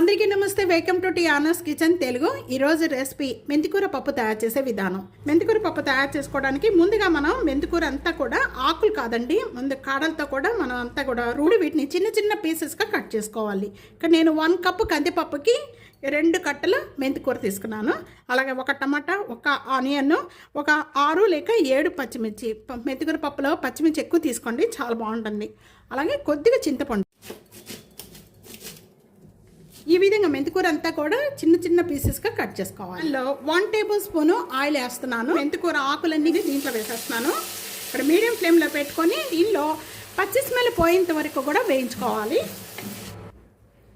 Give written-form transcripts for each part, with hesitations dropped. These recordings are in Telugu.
అందరికీ నమస్తే. Welcome to Tiana's kitchen Telugu. ఈరోజు రెసిపీ మెంతికూర పప్పు తయారు చేసే విధానం. మెంతికూర పప్పు తయారు చేసుకోవడానికి ముందుగా మనం మెంతికూర అంతా కూడా ఆకులు కాదండి, ముందు కాడలతో కూడా మనం అంతా కూడా రూడి వీటిని చిన్న చిన్న పీసెస్గా కట్ చేసుకోవాలి. ఇక్కడ నేను 1 కప్పు కందిపప్పుకి 2 కట్టలు మెంతికూర తీసుకున్నాను. అలాగే 1 టమాటా, 1 ఆనియన్, ఒక 6 లేక 7 పచ్చిమిర్చి. మెంతికూర పప్పులో పచ్చిమిర్చి ఎక్కువ తీసుకోండి, చాలా బాగుంటుంది. అలాగే కొద్దిగా చింతపండు. ఈ విధంగా మెంతికూర అంతా కూడా చిన్న చిన్న పీసెస్గా కట్ చేసుకోవాలి. అందులో 1 టేబుల్ స్పూన్ ఆయిల్ వేస్తున్నాను. మెంతికూర ఆకులన్నీ దీంట్లో వేసేస్తున్నాను. ఇక్కడ మీడియం ఫ్లేమ్లో పెట్టుకొని దీనిలో పచ్చి స్మెల్ పోయేంత వరకు కూడా వేయించుకోవాలి.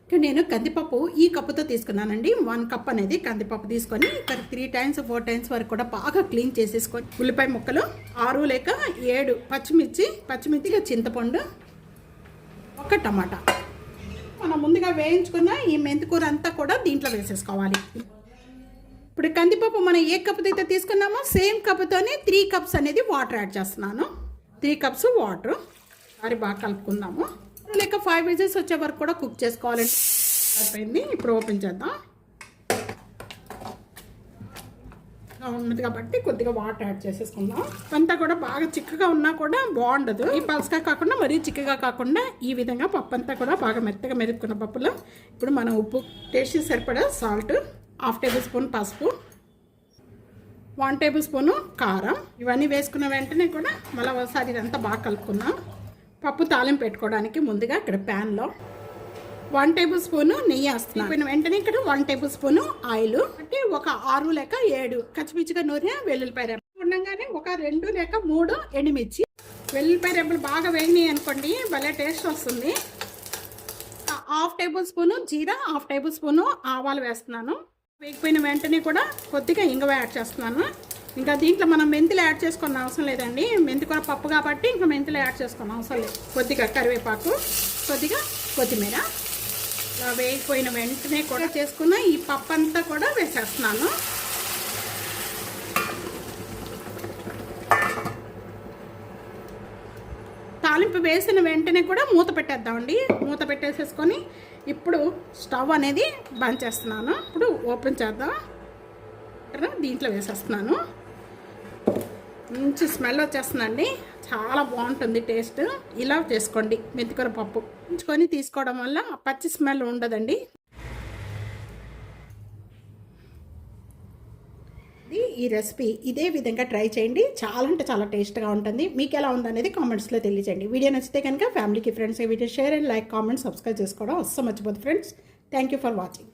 ఇక్కడ నేను కందిపప్పు ఈ కప్పుతో తీసుకున్నానండి. 1 కప్ అనేది కందిపప్పు తీసుకొని ఇక్కడ 3 టైమ్స్ 4 టైమ్స్ వరకు కూడా బాగా క్లీన్ చేసేసుకొని ఉల్లిపాయ ముక్కలు, 6 లేక 7 పచ్చిమిర్చిగా చింతపండు, 1 టమాటా. మనం ముందుగా వేయించుకున్న ఈ మెంతికూర అంతా కూడా దీంట్లో వేసేసుకోవాలి. ఇప్పుడు కందిపప్పు మనం ఏ కప్పుతో అయితే తీసుకున్నామో సేమ్ కప్పుతోనే 3 కప్స్ అనేది వాటర్ యాడ్ చేస్తున్నాను. 3 కప్స్ వాటర్ అది బాగా కలుపుకుందాము. లేక 5 విజిల్స్ వచ్చే వరకు కూడా కుక్ చేసుకోవాలండి. అయిపోయింది. ఇప్పుడు ఓపెన్ చేద్దాం. ఉన్నది కాబట్టి కొద్దిగా వాటర్ యాడ్ చేసేసుకుందాం. అంతా కూడా బాగా చిక్కగా ఉన్నా కూడా బాగుండదు. ఈ పల్స్గా కాకుండా మరీ చిక్కగా కాకుండా ఈ విధంగా పప్పు అంతా కూడా బాగా మెత్తగా మెరుక్కున్న పప్పులో ఇప్పుడు మనం ఉప్పు, టేస్ట్ సరిపడా సాల్ట్, 1/2 టేబుల్ స్పూన్ పసుపు, 1 టేబుల్ స్పూను కారం ఇవన్నీ వేసుకున్న వెంటనే కూడా మళ్ళీ ఒకసారి ఇదంతా బాగా కలుపుకుందాం. పప్పు తాలింపు పెట్టుకోవడానికి ముందుగా ఇక్కడ ప్యాన్లో 1 టేబుల్ స్పూను నెయ్యి వేస్తున్నాను. వెంటనే ఇక్కడ 1 టేబుల్ స్పూను ఆయిల్, అంటే ఒక 6 లేక 7 కచ్చిపిచ్చిగా నూనె, వెల్లుల్లిపాయ రెబ్బలు ఉండగానే ఒక 2 లేక 3 ఎండుమిర్చి. వెల్లుల్లిపాయ రెబ్బలు బాగా వేగినాయి అనుకోండి, భలే టేస్ట్ వస్తుంది. 1/2 టేబుల్ స్పూను జీరా, 1/2 టేబుల్ స్పూను ఆవాలు వేస్తున్నాను. వేగిపోయిన వెంటనే కూడా కొద్దిగా ఇంగువ యాడ్ చేస్తున్నాను. ఇంకా దీంట్లో మనం మెంతులు యాడ్ చేసుకున్న అవసరం లేదండి, మెంతికూర పప్పు కాబట్టి ఇంకా మెంతులు యాడ్ చేసుకున్న అవసరం లేదు. కొద్దిగా కరివేపాకు, కొద్దిగా కొత్తిమీర. ఇలా వేగిపోయిన వెంటనే కూడా చేసుకున్న ఈ పప్పు అంతా కూడా వేసేస్తున్నాను. తాలింపు వేసిన వెంటనే కూడా మూత పెట్టేద్దామండి. మూత పెట్టేసేసుకొని ఇప్పుడు స్టవ్ అనేది బంద్ చేస్తున్నాను. ఇప్పుడు ఓపెన్ చేద్దాం. దీంట్లో వేసేస్తున్నాను. మంచి స్మెల్ వచ్చేస్తుందండి, చాలా బాగుంటుంది టేస్ట్. ఇలా చేసుకోండి మెంతికూర పప్పు. ఉంచుకొని తీసుకోవడం వల్ల పచ్చి స్మెల్ ఉండదండి. ఈ రెసిపీ ఇదే విధంగా ట్రై చేయండి, చాలా అంటే చాలా టేస్ట్గా ఉంటుంది. మీకు ఎలా ఉందనేది కామెంట్స్లో తెలియజేయండి. వీడియో నచ్చితే కనుక ఫ్యామిలీకి, ఫ్రెండ్స్కి video share and like, comment, subscribe చేసుకోవడం అస్సలు మర్చిపోదు friends. Thank you for watching.